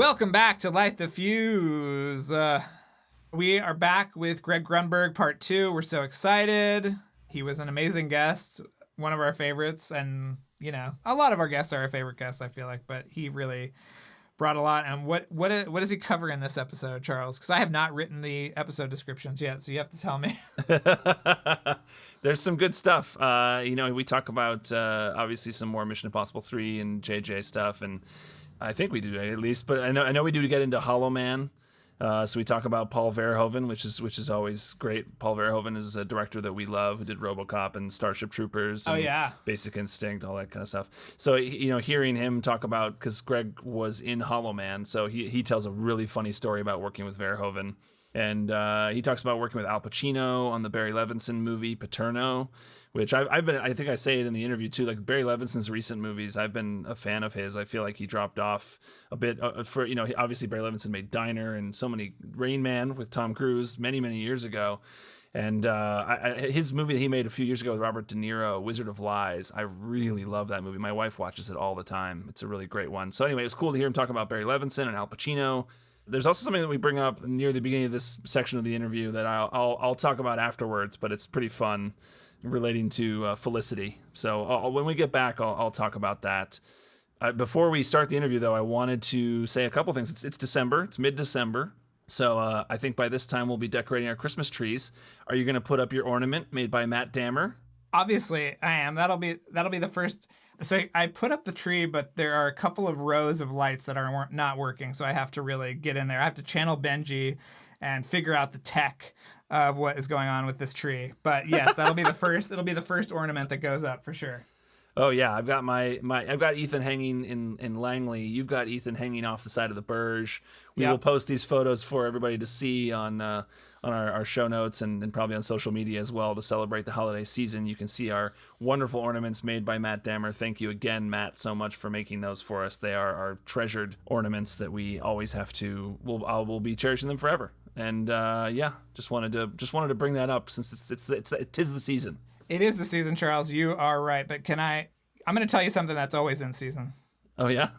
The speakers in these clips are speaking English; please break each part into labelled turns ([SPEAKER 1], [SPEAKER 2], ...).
[SPEAKER 1] Welcome back to Light the Fuse. We are back with Greg Grunberg, part 2. We're so excited. He was an amazing guest, one of our favorites, and, you know, a lot of our guests are our favorite guests, I feel like, but he really brought a lot. And what does he cover in this episode, Charles? Because I have not written the episode descriptions yet, so you have to tell me.
[SPEAKER 2] There's some good stuff. We talk about, obviously, some more Mission Impossible 3 and JJ stuff, and I think we do at least, but I know we do to get into Hollow Man. So we talk about Paul Verhoeven, which is always great. Paul Verhoeven is a director that we love, who did RoboCop and Starship Troopers and Basic Instinct, all that kind of stuff. So, hearing him talk about, because Greg was in Hollow Man, so he tells a really funny story about working with Verhoeven. And he talks about working with Al Pacino on the Barry Levinson movie Paterno, which I think I say it in the interview too. Like Barry Levinson's recent movies, I've been a fan of his. I feel like he dropped off a bit obviously Barry Levinson made Diner and so many Rain Man with Tom Cruise many years ago. And his movie that he made a few years ago with Robert De Niro, Wizard of Lies, I really love that movie. My wife watches it all the time. It's a really great one. So anyway, it was cool to hear him talk about Barry Levinson and Al Pacino. There's also something that we bring up near the beginning of this section of the interview that I'll talk about afterwards, but it's pretty fun, relating to Felicity. So when we get back, I'll talk about that. Before we start the interview, though, I wanted to say a couple things. It's December. It's mid-December. So I think by this time we'll be decorating our Christmas trees. Are you going to put up your ornament made by Matt Dammer?
[SPEAKER 1] Obviously, I am. That'll be the first. So I put up the tree, but there are a couple of rows of lights that are not working. So I have to really get in there. I have to channel Benji and figure out the tech of what is going on with this tree. But yes, that'll be the first. It'll be the first ornament that goes up for sure.
[SPEAKER 2] Oh yeah, I've got I've got Ethan hanging in Langley. You've got Ethan hanging off the side of the Burge. We will post these photos for everybody to see on our show notes and probably on social media as well to celebrate the holiday season. You can see our wonderful ornaments made by Matt Dammer. Thank you again, Matt, so much for making those for us. They are our treasured ornaments that we always have to. We'll be cherishing them forever. And just wanted to bring that up since it is the season.
[SPEAKER 1] It is the season, Charles. You are right. But I'm going to tell you something that's always in season.
[SPEAKER 2] Oh, yeah?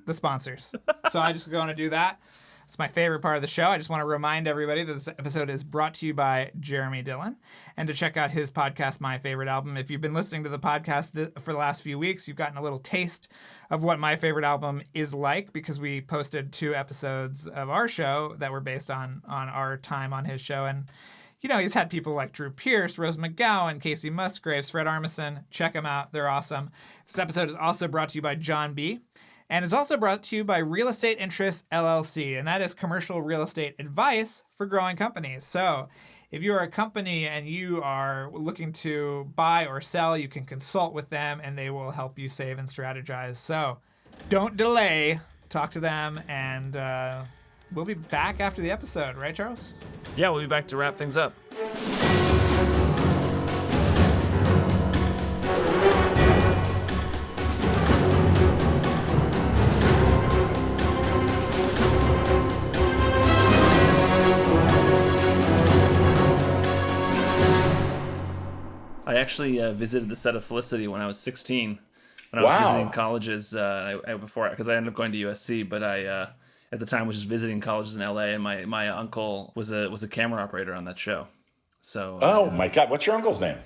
[SPEAKER 1] The sponsors. So I just going to do that. It's my favorite part of the show. I just want to remind everybody that this episode is brought to you by Jeremy Dillon, and to check out his podcast, My Favorite Album. If you've been listening to the podcast for the last few weeks, you've gotten a little taste of what My Favorite Album is like, because we posted 2 episodes of our show that were based on our time on his show. And he's had people like Drew Pierce, Rose McGowan, Casey Musgraves, Fred Armisen. Check them out. They're awesome. This episode is also brought to you by John B. And it's also brought to you by Real Estate Interests, LLC. And that is commercial real estate advice for growing companies. So if you're a company and you are looking to buy or sell, you can consult with them and they will help you save and strategize. So don't delay. Talk to them, and we'll be back after the episode. Right, Charles?
[SPEAKER 2] Yeah, we'll be back to wrap things up. I actually visited the set of Felicity when I was 16. When I was visiting colleges because I ended up going to USC, but I at the time was just visiting colleges in LA, and my uncle was a camera operator on that show. So
[SPEAKER 3] oh my God, what's your uncle's name?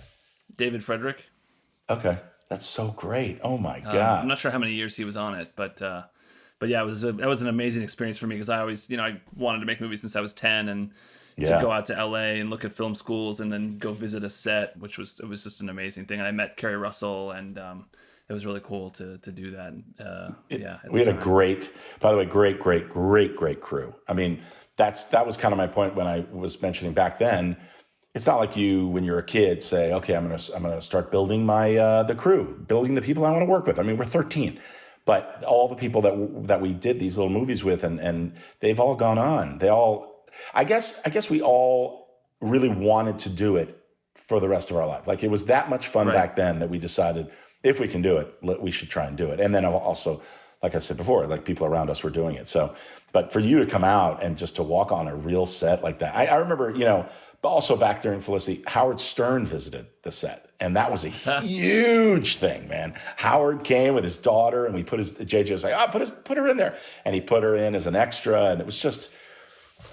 [SPEAKER 2] David Frederick.
[SPEAKER 3] Okay, that's so great. Oh my God.
[SPEAKER 2] I'm not sure how many years he was on it, but yeah, that was an amazing experience for me, because I always I wanted to make movies since I was 10, and to go out to LA and look at film schools and then go visit a set, it was just an amazing thing. And I met Kerry Russell, and it was really cool to do that.
[SPEAKER 3] We had a great crew. I mean, that was kind of my point when I was mentioning back then. It's not like you, when you're a kid, say, okay, I'm gonna start building the crew, building the people I want to work with. I mean, we're 13, but all the people that we did these little movies with, and they've all gone on. I guess we all really wanted to do it for the rest of our life. Like, it was that much fun back then that we decided, if we can do it, we should try and do it. And then also, like I said before, like, people around us were doing it. So, but for you to come out and just to walk on a real set like that, I remember, but also back during Felicity, Howard Stern visited the set. And that was a huge thing, man. Howard came with his daughter, and we put JJ was like, put her in there. And he put her in as an extra. And it was just,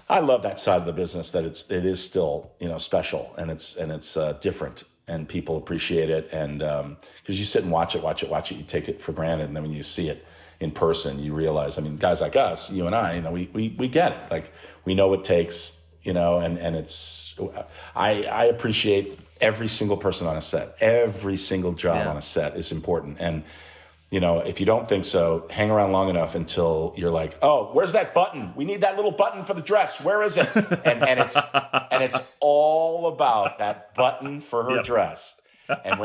[SPEAKER 3] I love that side of the business, that it is still, special, and it's different, and people appreciate it. And because you sit and watch it, you take it for granted. And then when you see it in person, you realize, I mean, guys like us, you and I, we get it. Like, we know what it takes, and it's, I appreciate every single person on a set. Every single job on a set is important. And, if you don't think so, hang around long enough until you're like, oh, where's that button? We need that little button for the dress. Where is it? And it's all about that button for her dress. And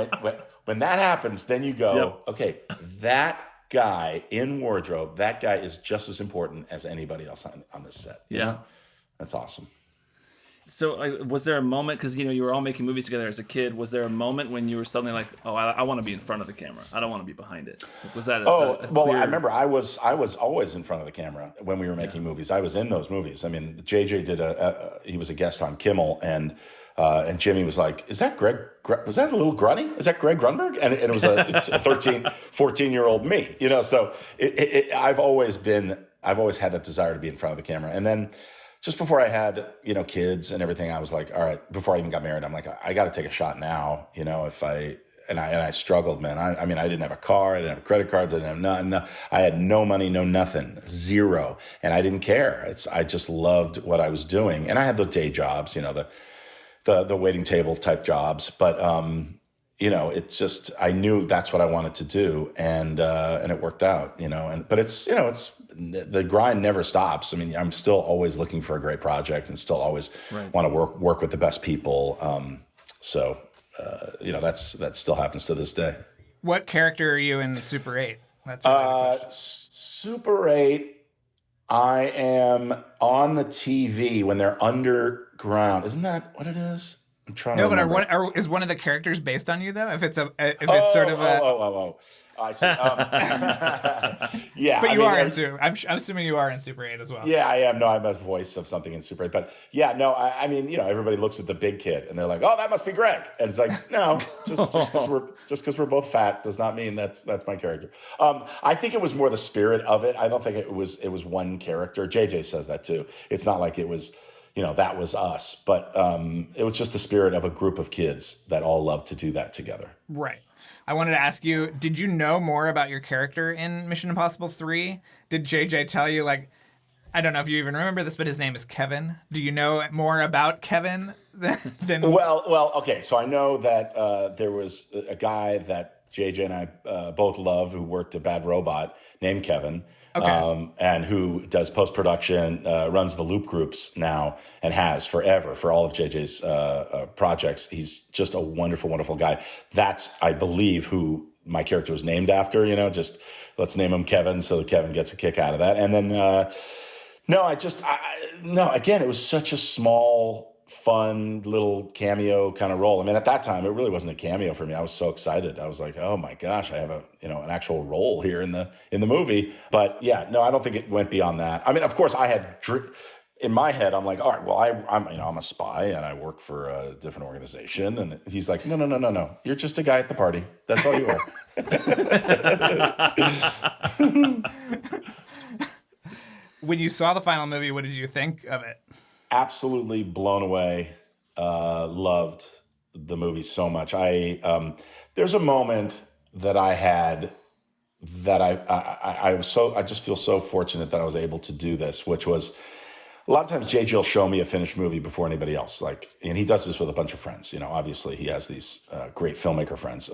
[SPEAKER 3] when that happens, then you go, okay, that guy in wardrobe, that guy is just as important as anybody else on this set.
[SPEAKER 2] Yeah.
[SPEAKER 3] That's awesome.
[SPEAKER 2] So was there a moment, because you were all making movies together as a kid, was there a moment when you were suddenly like, oh, I want to be in front of the camera, I don't want to be behind it? Like, was that
[SPEAKER 3] well,
[SPEAKER 2] clear...
[SPEAKER 3] I remember I was always in front of the camera when we were making movies. I was in those movies. I mean, JJ did he was a guest on Kimmel, and Jimmy was like, is that Greg, was that a little grunny? Is that Greg Grunberg? And it was a 13, 14-year-old me, so I've always had that desire to be in front of the camera. And then just before I had, kids and everything, I was like, all right, before I even got married, I'm like, I got to take a shot now, and I struggled, man. I mean, I didn't have a car, I didn't have credit cards, I didn't have nothing. I had no money, no nothing, zero. And I didn't care. I just loved what I was doing. And I had the day jobs, the waiting table type jobs. But, it's just, I knew that's what I wanted to do. And it worked out, but it's the grind never stops. I mean, I'm still always looking for a great project, and still always want to work with the best people. That still happens to this day.
[SPEAKER 1] What character are you in Super 8? That's really the question.
[SPEAKER 3] Super 8, I am on the TV when they're underground. Isn't that what it is? I'm trying to remember.
[SPEAKER 1] But is one of the characters based on you though? If it's sort of a
[SPEAKER 3] I see. Yeah,
[SPEAKER 1] but I'm assuming you are in Super 8 as well.
[SPEAKER 3] Yeah, I am. No, I'm a voice of something in Super 8. But yeah, no, I mean, everybody looks at the big kid and they're like, "Oh, that must be Greg," and it's like, no, just because we're both fat does not mean that's my character. I think it was more the spirit of it. I don't think it was one character. JJ says that too. It's not like it was, that was us, but it was just the spirit of a group of kids that all loved to do that together.
[SPEAKER 1] Right. I wanted to ask you, did you know more about your character in Mission Impossible 3? Did JJ tell you, like, I don't know if you even remember this, but his name is Kevin. Do you know more about Kevin than...
[SPEAKER 3] Well, okay. So I know that there was a guy that JJ and I both love who worked at Bad Robot named Kevin. Okay. And who does post-production, runs the Loop groups now, and has forever for all of JJ's projects. He's just a wonderful, wonderful guy. That's, I believe, who my character was named after, just let's name him Kevin so that Kevin gets a kick out of that. And then, again, it was such a small, fun little cameo kind of role. I mean, at that time, it really wasn't a cameo for me. I was so excited. I was like, oh my gosh, I have an actual role here in the movie. But yeah, no, I don't think it went beyond that. I mean, of course, I had in my head, I'm like, all right, well, I'm a spy and I work for a different organization. And he's like, no, you're just a guy at the party. That's all you are.
[SPEAKER 1] When you saw the final movie, what did you think of it?
[SPEAKER 3] Absolutely blown away. Loved the movie so much. There's a moment that I had that I just feel so fortunate that I was able to do this, which was a lot of times JJ will show me a finished movie before anybody else. And he does this with a bunch of friends. Obviously he has these great filmmaker friends.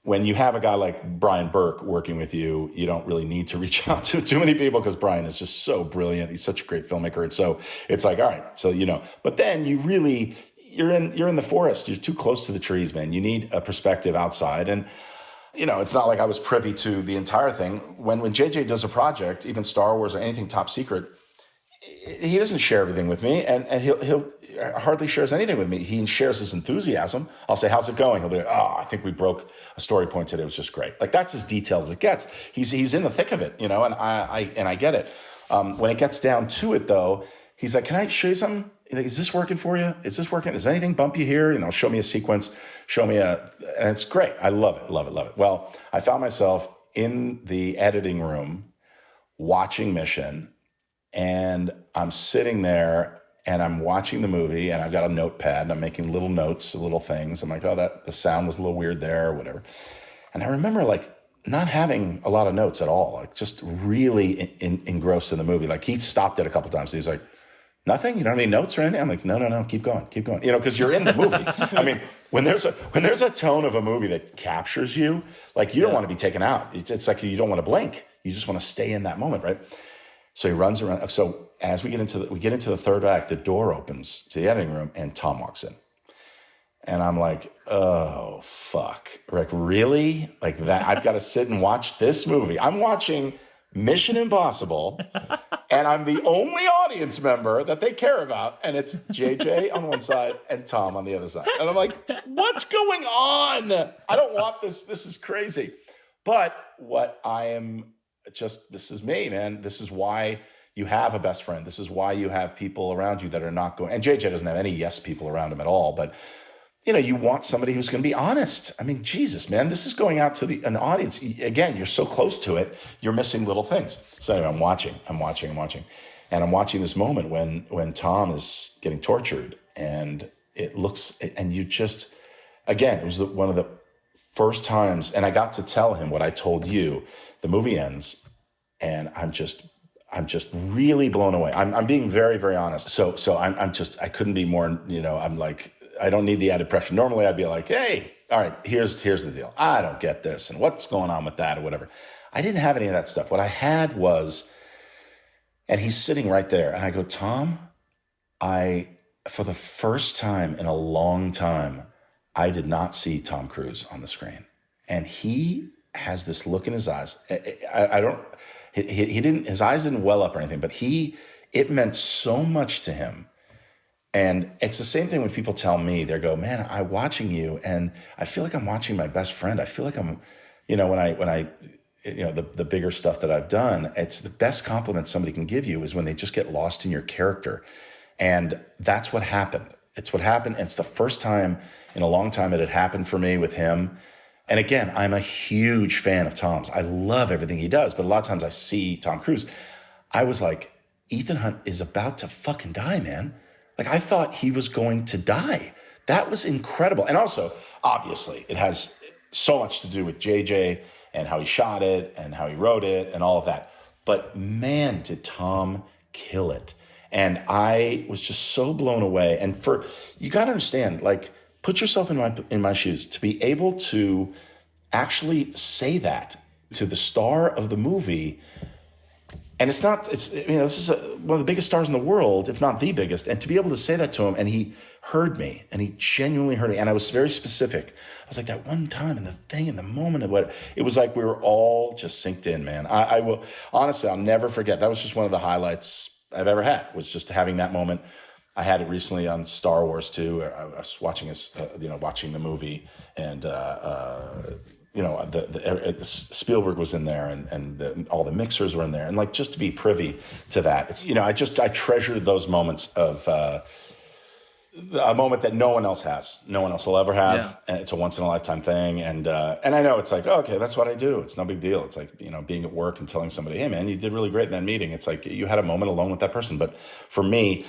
[SPEAKER 3] When you have a guy like Brian Burke working with you, you don't really need to reach out to too many people because Brian is just so brilliant. He's such a great filmmaker. And so it's like, all right, so, but then you're in the forest. You're too close to the trees, man. You need a perspective outside. And, it's not like I was privy to the entire thing. When JJ does a project, even Star Wars or anything top secret, he doesn't share everything with me, and he'll hardly shares anything with me. He shares his enthusiasm. I'll say, how's it going? He'll be like, oh, I think we broke a story point today. It was just great. Like, that's as detailed as it gets. He's in the thick of it, and I get it. When it gets down to it, though, he's like, can I show you something? He's like, is this working for you? Is this working? Is anything bumpy here? Show me a sequence, and it's great. I love it, love it, love it. Well, I found myself in the editing room watching Mission, and I'm sitting there and I'm watching the movie, and I've got a notepad and I'm making little notes, little things. I'm like, oh, the sound was a little weird there or whatever. And I remember like not having a lot of notes at all, like just really engrossed in the movie. Like he stopped it a couple times. He's like, nothing? You don't have any notes or anything? I'm like, no, keep going. Because you're in the movie. I mean, when there's a tone of a movie that captures you, like you don't want to be taken out. It's like you don't want to blink. You just want to stay in that moment, right? So he runs around. So as we get into the third act, the door opens to the editing room and Tom walks in. And I'm like, oh, fuck. Like, really? Like that? I've got to sit and watch this movie. I'm watching Mission Impossible, and I'm the only audience member that they care about, and it's JJ on one side and Tom on the other side. And I'm like, what's going on? I don't want this. This is crazy. But this is me, man. This is why you have a best friend. This is why you have people around you that are not going, and JJ doesn't have any yes people around him at all, but you want somebody who's going to be honest. I mean, Jesus, man, this is going out to an audience. Again, you're so close to it, you're missing little things. So anyway, I'm watching. And I'm watching this moment when Tom is getting tortured, and it looks, and you just, again, it was one of the first times, and I got to tell him what I told you. The movie ends, and I'm just really blown away. I'm being very, very honest. So I couldn't be more, I'm like, I don't need the added pressure. Normally I'd be like, hey, all right, here's the deal. I don't get this and what's going on with that or whatever. I didn't have any of that stuff. What I had was, and he's sitting right there, and I go, Tom, for the first time in a long time, I did not see Tom Cruise on the screen. And he has this look in his eyes. His eyes didn't well up or anything, but it meant so much to him. And it's the same thing when people tell me, they go, man, I'm watching you and I feel like I'm watching my best friend. I feel like I'm, the bigger stuff that I've done, it's the best compliment somebody can give you is when they just get lost in your character. And that's what happened. It's what happened. And it's the first time in a long time it had happened for me with him. And again, I'm a huge fan of Tom's. I love everything he does. But a lot of times I see Tom Cruise, I was like, Ethan Hunt is about to fucking die, man. Like, I thought he was going to die. That was incredible. And also, obviously, it has so much to do with JJ and how he shot it and how he wrote it and all of that. But man, did Tom kill it. And I was just so blown away. And you got to understand, like, put yourself in my shoes. To be able to actually say that to the star of the movie. And this is one of the biggest stars in the world, if not the biggest. And to be able to say that to him, and he heard me, and he genuinely heard me. And I was very specific. I was like, that one time and the thing in the moment of what it was like, we were all just synced in, man. I will, honestly, I'll never forget. That was just one of the highlights I've ever had, was just having that moment. I had it recently on Star Wars too. I was watching watching the movie, and Spielberg was in there, and all the mixers were in there, and like just to be privy to that, it's I treasured those moments of a moment that no one else has, no one else will ever have. Yeah. And it's a once in a lifetime thing, and I know it's like, oh, okay, that's what I do. It's no big deal. It's like being at work and telling somebody, hey man, you did really great in that meeting. It's like you had a moment alone with that person, but for me,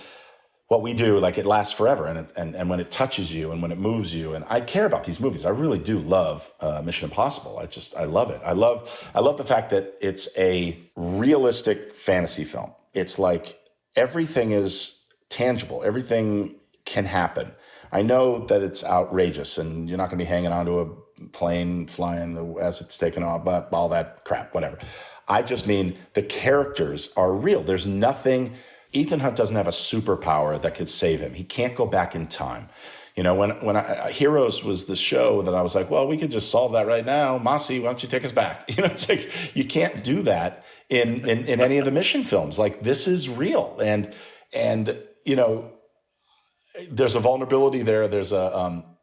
[SPEAKER 3] what we do, like, it lasts forever, and when it touches you and when it moves you, and I care about these movies. I really do love Mission Impossible. I love it. I love the fact that it's a realistic fantasy film. It's like everything is tangible. Everything can happen. I know that it's outrageous, and you're not going to be hanging onto a plane flying as it's taken off, but all that crap, whatever. I just mean the characters are real. There's nothing. Ethan Hunt doesn't have a superpower that could save him. He can't go back in time. When Heroes was the show that I was like, well, we could just solve that right now. Mossy, why don't you take us back? It's like, you can't do that in any of the Mission films. Like, this is real. And there's a vulnerability there. There's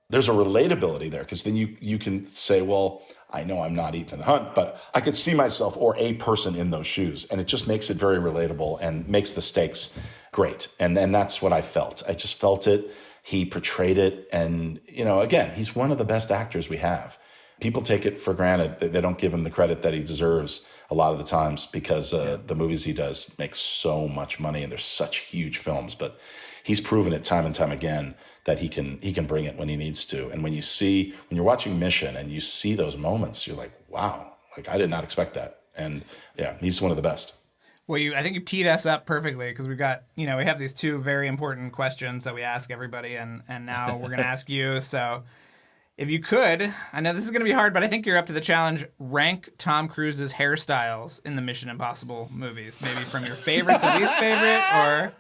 [SPEAKER 3] there's a relatability there, because then you can say, well, I know I'm not Ethan Hunt, but I could see myself or a person in those shoes. And it just makes it very relatable and makes the stakes great. And that's what I felt. I just felt it. He portrayed it. And, again, he's one of the best actors we have. People take it for granted. They don't give him the credit that he deserves a lot of the times, because the movies he does make so much money and they're such huge films. But he's proven it time and time again that he can bring it when he needs to. And when you're watching Mission and you see those moments, you're like, wow, like I did not expect that. And yeah, he's one of the best.
[SPEAKER 1] Well, I think you teed us up perfectly, because we've got, we have these two very important questions that we ask everybody, and now we're going to ask you. So if you could, I know this is going to be hard, but I think you're up to the challenge. Rank Tom Cruise's hairstyles in the Mission Impossible movies, maybe from your favorite to least favorite, or...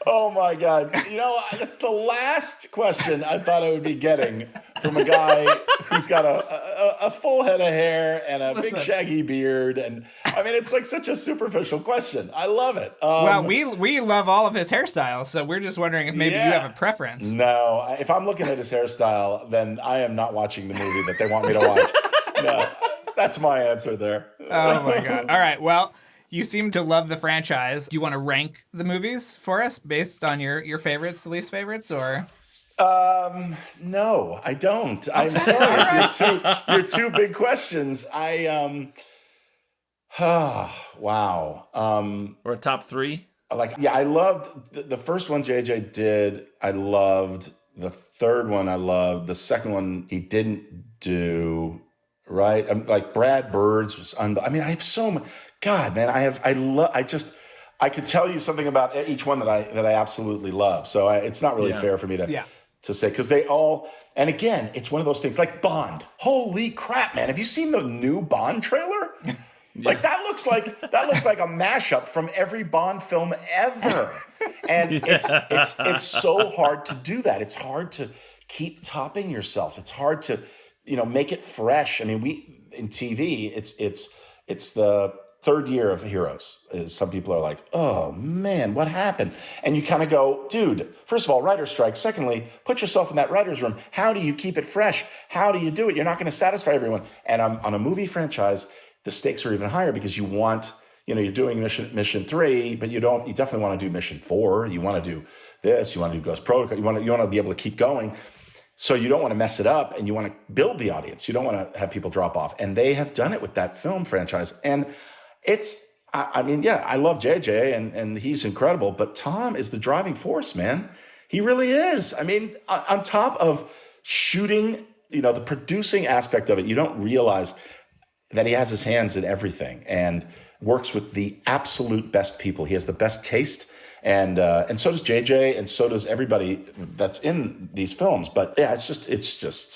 [SPEAKER 3] Oh my God. That's the last question I thought I would be getting from a guy who's got a full head of hair and a big shaggy beard. And I mean, it's like such a superficial question. I love it.
[SPEAKER 1] Well, we love all of his hairstyles, so we're just wondering if maybe you have a preference.
[SPEAKER 3] No, if I'm looking at his hairstyle, then I am not watching the movie that they want me to watch. No, that's my answer there.
[SPEAKER 1] Oh my God. All right. Well, you seem to love the franchise. Do you want to rank the movies for us based on your favorites to least favorites, or?
[SPEAKER 3] No, I don't. I'm sorry. You're two big questions. Wow.
[SPEAKER 2] Or a top three?
[SPEAKER 3] I loved the first one JJ did. I loved the third one. I loved the second one. He didn't do. Right. Like Brad Bird's was I have so much. God, man, I could tell you something about each one that I absolutely love. So it's not really fair for me to say, because they all, and again, it's one of those things like Bond. Holy crap, man. Have you seen the new Bond trailer? Like that looks like a mashup from every Bond film ever. And it's so hard to do that. It's hard to keep topping yourself. It's hard to, make it fresh. I mean, in TV, it's the third year of Heroes. Some people are like, oh man, what happened? And you kind of go, dude, first of all, writer's strike. Secondly, put yourself in that writer's room. How do you keep it fresh? How do you do it? You're not going to satisfy everyone. And on a movie franchise, the stakes are even higher, because you want, you're doing mission 3, but you definitely want to do mission 4. You want to do this, you want to do Ghost Protocol. You want to be able to keep going. So you don't want to mess it up, and you want to build the audience. You don't want to have people drop off. And they have done it with that film franchise. And I love JJ and he's incredible, but Tom is the driving force, man. He really is. I mean, on top of shooting, the producing aspect of it, you don't realize that he has his hands in everything and works with the absolute best people. He has the best taste. And so does JJ, and so does everybody that's in these films. But yeah, it's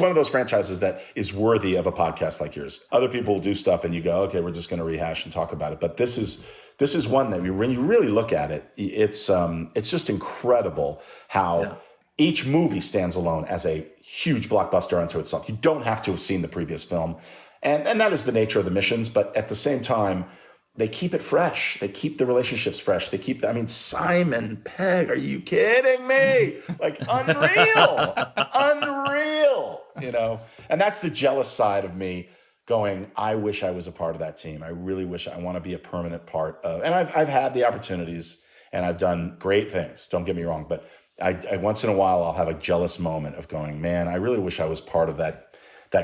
[SPEAKER 3] one of those franchises that is worthy of a podcast like yours. Other people will do stuff, and you go, okay, we're just going to rehash and talk about it. But this is one that when you really look at it, it's just incredible how each movie stands alone as a huge blockbuster unto itself. You don't have to have seen the previous film, and that is the nature of the missions. But at the same time, they keep it fresh. They keep the relationships fresh. Simon Pegg, are you kidding me? Like, unreal. And that's the jealous side of me going, I wish I was a part of that team. I really wish I want to be a permanent part of, and I've had the opportunities and I've done great things. Don't get me wrong. But I once in a while, I'll have a jealous moment of going, man, I really wish I was part of that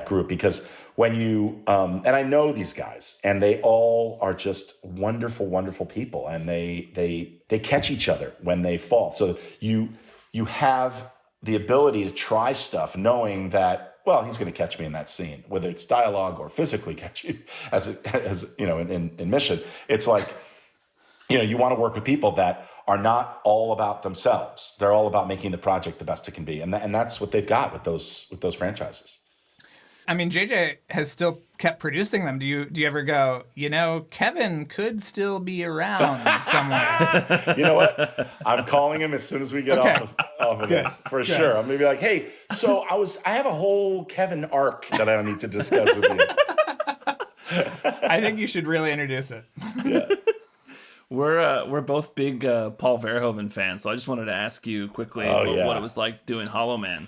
[SPEAKER 3] group, because when you and I know these guys, and they all are just wonderful, wonderful people, and they catch each other when they fall. So you have the ability to try stuff, knowing that, well, he's going to catch me in that scene, whether it's dialogue or physically catch you, as in Mission. It's like, you want to work with people that are not all about themselves. They're all about making the project the best it can be, and that's what they've got with those franchises.
[SPEAKER 1] I mean, JJ has still kept producing them. Do you ever go, Kevin could still be around somewhere?
[SPEAKER 3] You know what? I'm calling him as soon as we get off of this, for sure. I'm going to be like, hey, so I have a whole Kevin arc that I need to discuss with you.
[SPEAKER 1] I think you should really introduce it.
[SPEAKER 3] Yeah.
[SPEAKER 2] We're both big Paul Verhoeven fans, so I just wanted to ask you quickly what it was like doing Hollow Man.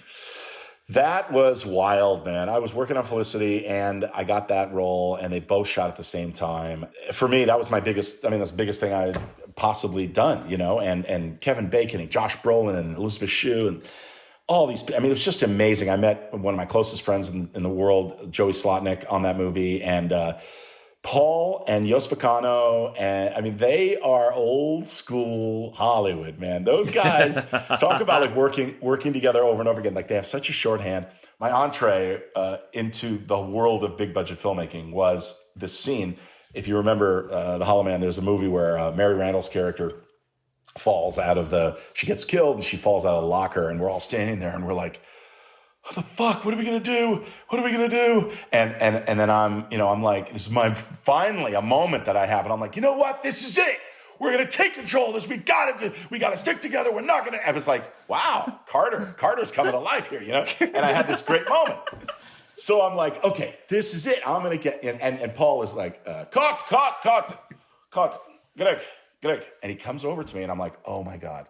[SPEAKER 3] That was wild, man. I was working on Felicity, and I got that role, and they both shot at the same time. For me, that was my biggest. I mean, that's the biggest thing I had possibly done, And Kevin Bacon and Josh Brolin and Elizabeth Shue and all these. I mean, it was just amazing. I met one of my closest friends in the world, Joey Slotnick, on that movie, and Paul and Yos Vacano, and I mean, they are old school Hollywood, man. Those guys talk about like working together over and over again. Like they have such a shorthand. My entree into the world of big budget filmmaking was this scene. If you remember The Hollow Man, there's a movie where Mary Randall's character she gets killed and she falls out of the locker, and we're all standing there and we're like, what the fuck? What are we gonna do? What are we gonna do? And then I'm like, this is finally a moment that I have, and I'm like, you know what? This is it. We're gonna take control of this. We gotta stick together. We're not gonna. I was like, wow, Carter's coming to life here, And I had this great moment. So I'm like, okay, this is it. I'm gonna get in. And Paul is like, cut, Greg, and he comes over to me, and I'm like, oh my God.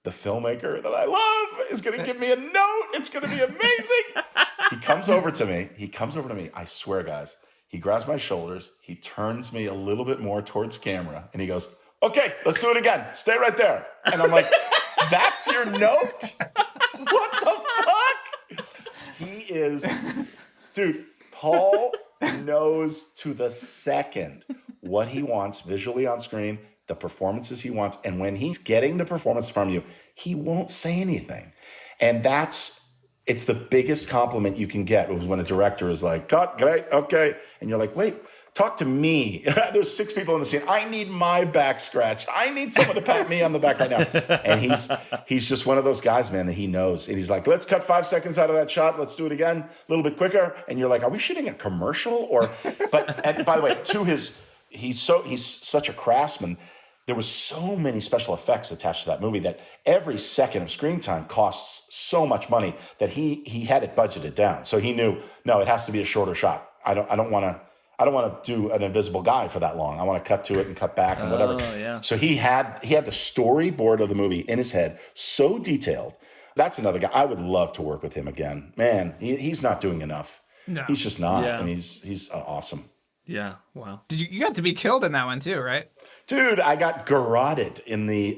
[SPEAKER 3] The filmmaker that I love is going to give me a note. It's going to be amazing. He comes over to me. I swear, guys. He grabs my shoulders. He turns me a little bit more towards camera. And he goes, okay, let's do it again. Stay right there. And I'm like, that's your note? What the fuck? He is, dude, Paul knows to the second what he wants visually on screen, the performances he wants. And when he's getting the performance from you, he won't say anything. And it's the biggest compliment you can get was when a director is like, cut, great, okay. And you're like, wait, talk to me. There's 6 people in the scene. I need my back scratched. I need someone to pat me on the back right now. And he's just one of those guys, man, that he knows. And he's like, let's cut 5 seconds out of that shot. Let's do it again a little bit quicker. And you're like, are we shooting a commercial? And by the way, he's such a craftsman. There was so many special effects attached to that movie that every second of screen time costs so much money that he had it budgeted down. So he knew, no, it has to be a shorter shot. I don't want to do an invisible guy for that long. I want to cut to it and cut back and whatever.
[SPEAKER 2] Yeah.
[SPEAKER 3] So he had the storyboard of the movie in his head, so detailed. That's another guy. I would love to work with him again. Man, he's not doing enough. No. He's just not. Yeah. And he's awesome.
[SPEAKER 2] Yeah. Wow.
[SPEAKER 1] You got to be killed in that one too, right?
[SPEAKER 3] Dude, I got garroted in the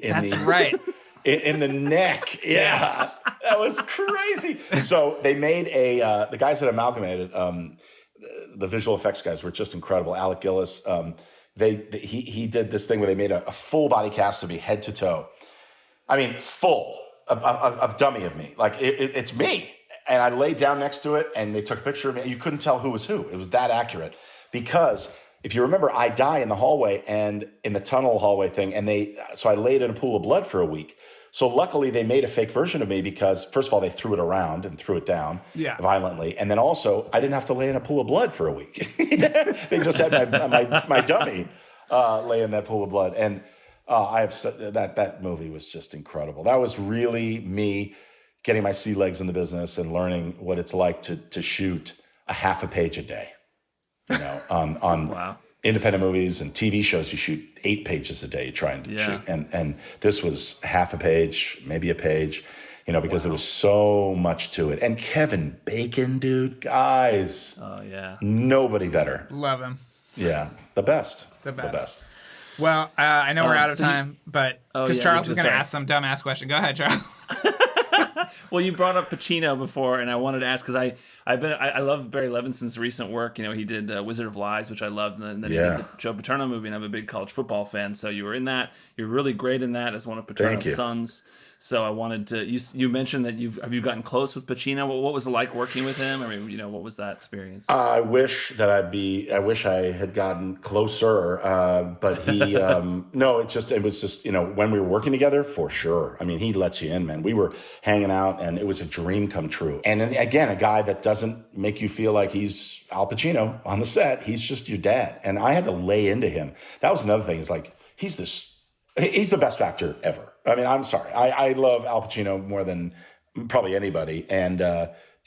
[SPEAKER 3] neck. Yeah. Yes. That was crazy. So they made the guys that amalgamated, the visual effects guys were just incredible. Alec Gillis, he did this thing where they made a full body cast of me head to toe. I mean, full of dummy of me. Like it's me. And I laid down next to it and they took a picture of me. You couldn't tell who was who. It was that accurate because if you remember, I die in the hallway and in the tunnel hallway thing. So I laid in a pool of blood for a week. So luckily they made a fake version of me because first of all, they threw it around and threw it down violently. And then also I didn't have to lay in a pool of blood for a week. They just had my dummy lay in that pool of blood. And that movie was just incredible. That was really me getting my sea legs in the business and learning what it's like to shoot a half a page a day. On wow. Independent movies and TV shows, you shoot 8 pages a day trying to shoot. And this was half a page, maybe a page, because there was so much to it. And Kevin Bacon, dude, guys.
[SPEAKER 2] Oh, yeah.
[SPEAKER 3] Nobody better.
[SPEAKER 1] Love him.
[SPEAKER 3] Yeah. The best.
[SPEAKER 1] Well, I know we're out of time, but because Charles is going to ask some dumbass question. Go ahead, Charles.
[SPEAKER 2] Well, you brought up Pacino before, and I wanted to ask because I love Barry Levinson's recent work. He did Wizard of Lies, which I loved, and then he did the Joe Paterno movie, and I'm a big college football fan. So you were in that. You're really great in that as one of Paterno's sons. So I wanted to. You mentioned that have you gotten close with Pacino? What was it like working with him? I mean, what was that experience?
[SPEAKER 3] I wish I had gotten closer, but he. No, it was just when we were working together for sure. I mean, he lets you in, man. We were hanging out, and it was a dream come true. And then, again, a guy that doesn't make you feel like he's Al Pacino on the set. He's just your dad, and I had to lay into him. That was another thing. Is like he's the best actor ever. I mean, I'm sorry. I love Al Pacino more than probably anybody. And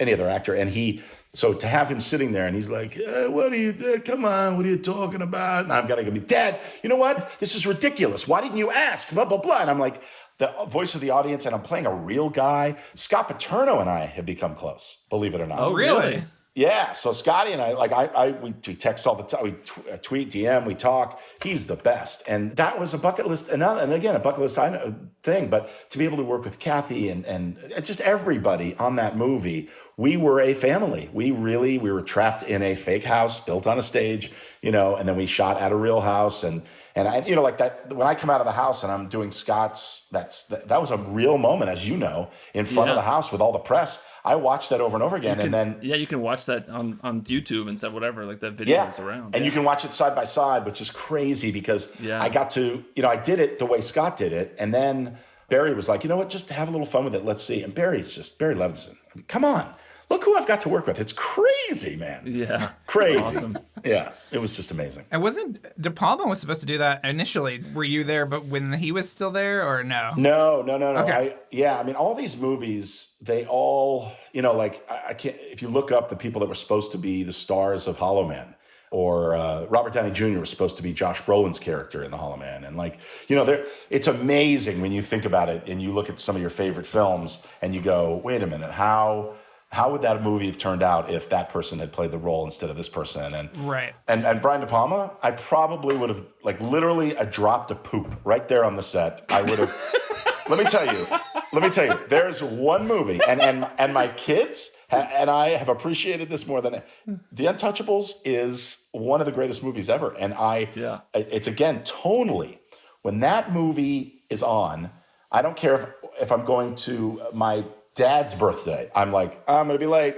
[SPEAKER 3] any other actor. And so to have him sitting there and he's like, come on, what are you talking about? And I've got to be, Dad, you know what? This is ridiculous. Why didn't you ask? Blah, blah, blah. And I'm like, the voice of the audience, and I'm playing a real guy. Scott Paterno and I have become close, believe it or not.
[SPEAKER 1] Oh, really?
[SPEAKER 3] Yeah, so Scotty and I, we text all the time. We tweet, DM, we talk. He's the best, and that was a bucket list. And again, a bucket list thing. But to be able to work with Kathy and just everybody on that movie, we were a family. We were trapped in a fake house built on a stage, and then we shot at a real house. And I, like that, when I come out of the house and I'm doing Scott's, that was a real moment, as you know, in front of the house with all the press. I watched that over and over again, and then
[SPEAKER 2] you can watch that on YouTube and stuff, whatever, like that video is around,
[SPEAKER 3] and you can watch it side by side, which is crazy because I got to, I did it the way Scott did it, and then Barry was like, you know what, just have a little fun with it, let's see. And Barry Levinson. I mean, come on, look who I've got to work with. It's crazy, man.
[SPEAKER 2] Yeah,
[SPEAKER 3] crazy,
[SPEAKER 2] awesome.
[SPEAKER 3] Yeah, it was just amazing.
[SPEAKER 1] And wasn't De Palma was supposed to do that initially? Were you there, but when he was still there, or no?
[SPEAKER 3] No.
[SPEAKER 1] Okay.
[SPEAKER 3] I mean, all these movies, they all, like I can't. If you look up the people that were supposed to be the stars of Hollow Man, or Robert Downey Jr. was supposed to be Josh Brolin's character in the Hollow Man, and it's amazing when you think about it and you look at some of your favorite films and you go, wait a minute, how would that movie have turned out if that person had played the role instead of this person? And
[SPEAKER 1] right.
[SPEAKER 3] And Brian De Palma, I probably would have, literally, I dropped a poop right there on the set. I would have. Let me tell you, there's one movie, and my kids and I have appreciated this more than The Untouchables is one of the greatest movies ever. And it's again tonally, when that movie is on, I don't care if I'm going to my dad's birthday, I'm like, I'm going to be late.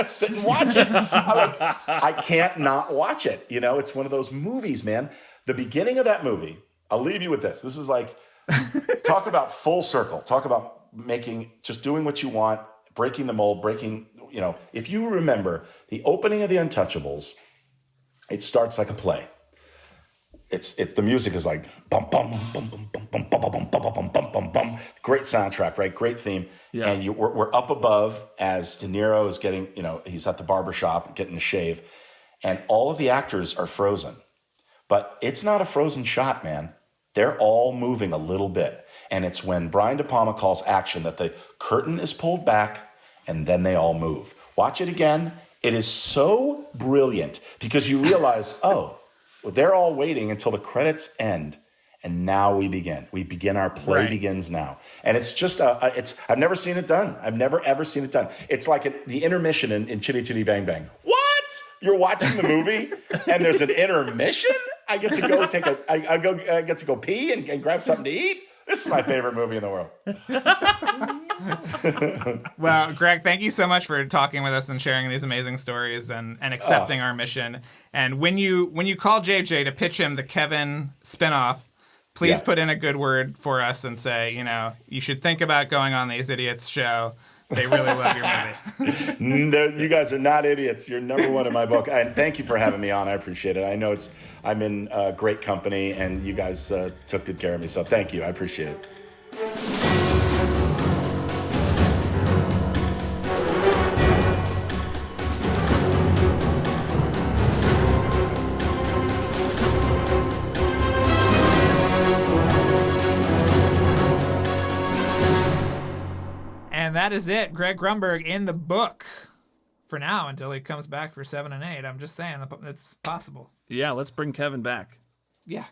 [SPEAKER 3] Sit and watch it. I can't not watch it. It's one of those movies, man. The beginning of that movie, I'll leave you with this. This is talk about full circle. Talk about just doing what you want, breaking the mold, if you remember the opening of The Untouchables, it starts like a play. It's the music is like bum bum bum bum bum bum bum bum bum bum bum bum bum. Great soundtrack, right? Great theme. Yeah. And we're up above as De Niro is getting, he's at the barbershop getting a shave, and all of the actors are frozen. But it's not a frozen shot, man. They're all moving a little bit. And it's when Brian De Palma calls action that the curtain is pulled back and then they all move. Watch it again. It is so brilliant because you realize, they're all waiting until the credits end, and now we begin. Our play begins now, and it's just I've never seen it done. I've never ever seen it done. It's like the intermission in Chitty Chitty Bang Bang. What? You're watching the movie, and there's an intermission. I get to go I get to go pee and grab something to eat. This is my favorite movie in the world.
[SPEAKER 1] Well, Greg, thank you so much for talking with us and sharing these amazing stories and accepting our mission. And when you call JJ to pitch him the Kevin spinoff, please put in a good word for us and say, you should think about going on These Idiots show. They really love your movie.
[SPEAKER 3] You guys are not idiots. You're number one in my book. And thank you for having me on. I appreciate it. I know I'm in great company, and you guys took good care of me. So thank you. I appreciate it.
[SPEAKER 1] And that is it. Greg Grunberg in the book for now until he comes back for 7 and 8. I'm just saying it's possible.
[SPEAKER 2] Yeah, let's bring Kevin back.
[SPEAKER 1] Yeah.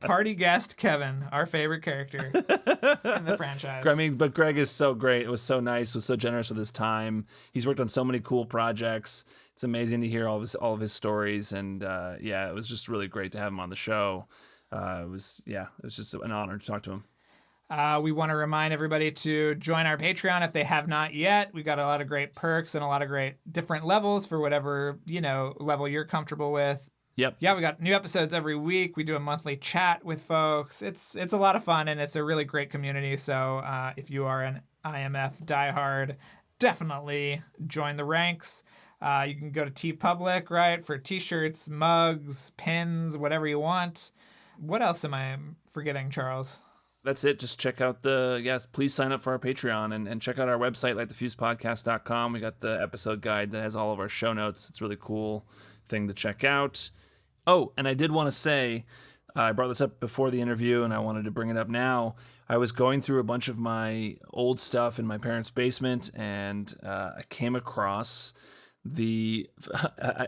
[SPEAKER 1] Party guest Kevin, our favorite character in the franchise.
[SPEAKER 2] I mean, but Greg is so great. It was so nice. Was so generous with his time. He's worked on so many cool projects. It's amazing to hear all of his stories. And it was just really great to have him on the show. It was just an honor to talk to him.
[SPEAKER 1] We want to remind everybody to join our Patreon if they have not yet. We've got a lot of great perks and a lot of great different levels for whatever, level you're comfortable with.
[SPEAKER 2] Yep.
[SPEAKER 1] Yeah, we got new episodes every week. We do a monthly chat with folks. It's a lot of fun, and it's a really great community. So if you are an IMF diehard, definitely join the ranks. You can go to TeePublic, right, for T-shirts, mugs, pins, whatever you want. What else am I forgetting, Charles?
[SPEAKER 2] that's it. Just check out please sign up for our Patreon and check out our website, LightTheFusePodcast.com. We got the episode guide that has all of our show notes. It's a really cool thing to check out. Oh, and I did want to say, I brought this up before the interview and I wanted to bring it up now. I was going through a bunch of my old stuff in my parents' basement, and I came across I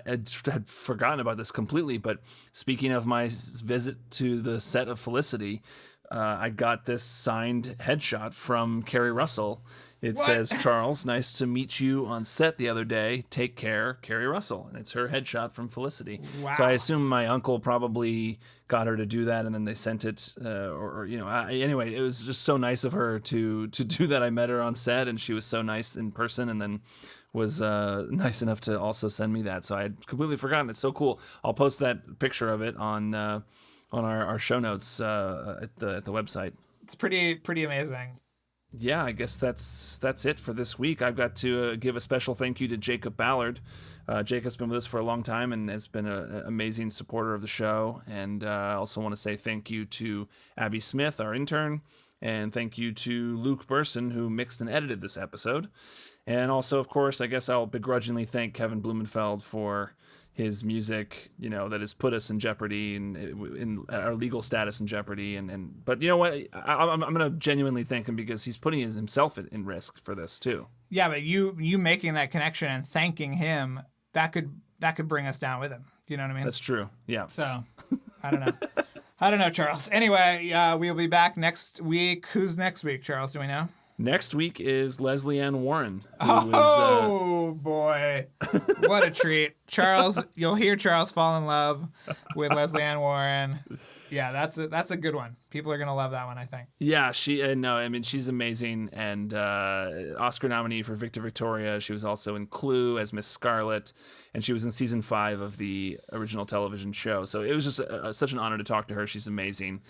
[SPEAKER 2] had forgotten about this completely, but speaking of my visit to the set of Felicity, I got this signed headshot from Carrie Russell. It says, "Charles, nice to meet you on set the other day. Take care, Carrie Russell." And it's her headshot from Felicity.
[SPEAKER 1] Wow.
[SPEAKER 2] So I assume my uncle probably got her to do that, and then they sent it, anyway, it was just so nice of her to do that. I met her on set, and she was so nice in person, and then was nice enough to also send me that. So I had completely forgotten. It's so cool. I'll post that picture of it on our show notes at the website.
[SPEAKER 1] It's pretty amazing.
[SPEAKER 2] Yeah, I guess that's it for this week. I've got to give a special thank you to Jacob Ballard. Jacob's been with us for a long time and has been an amazing supporter of the show. And I also want to say thank you to Abby Smith, our intern, and thank you to Luke Burson, who mixed and edited this episode. And also, of course, I guess I'll begrudgingly thank Kevin Blumenfeld for his music, that has put us in jeopardy and in our legal status in jeopardy. But you know what? I'm going to genuinely thank him because he's putting himself in risk for this too.
[SPEAKER 1] Yeah, but you making that connection and thanking him, that could bring us down with him. You know what I mean?
[SPEAKER 2] That's true. Yeah.
[SPEAKER 1] So, I don't know. I don't know, Charles. Anyway, we'll be back next week. Who's next week, Charles? Do we know?
[SPEAKER 2] Next week is Leslie Ann Warren.
[SPEAKER 1] Boy. What a treat. Charles, you'll hear Charles fall in love with Leslie Ann Warren. Yeah, that's a good one. People are going to love that one, I think.
[SPEAKER 2] Yeah, she's amazing. And Oscar nominee for Victor Victoria. She was also in Clue as Miss Scarlet. And she was in season 5 of the original television show. So it was just such an honor to talk to her. She's amazing.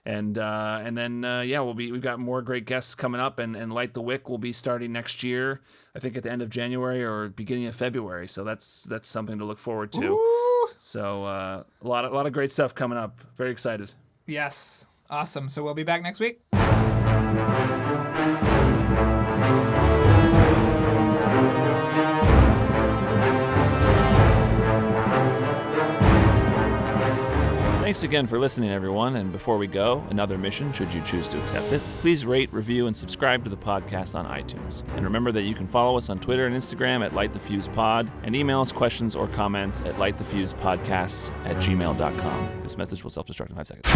[SPEAKER 2] And then we've got more great guests coming up, and Light the Wick will be starting next year, I think at the end of January or beginning of February. So that's something to look forward to.
[SPEAKER 1] Ooh.
[SPEAKER 2] So a lot of great stuff coming up. Very excited.
[SPEAKER 1] Yes, awesome. So we'll be back next week.
[SPEAKER 2] Thanks again for listening, everyone. And before we go, another mission, should you choose to accept it. Please rate, review, and subscribe to the podcast on iTunes. And remember that you can follow us on Twitter and Instagram at LightTheFusePod, and email us questions or comments at LightTheFusePodcasts@gmail.com. This message will self-destruct in 5 seconds.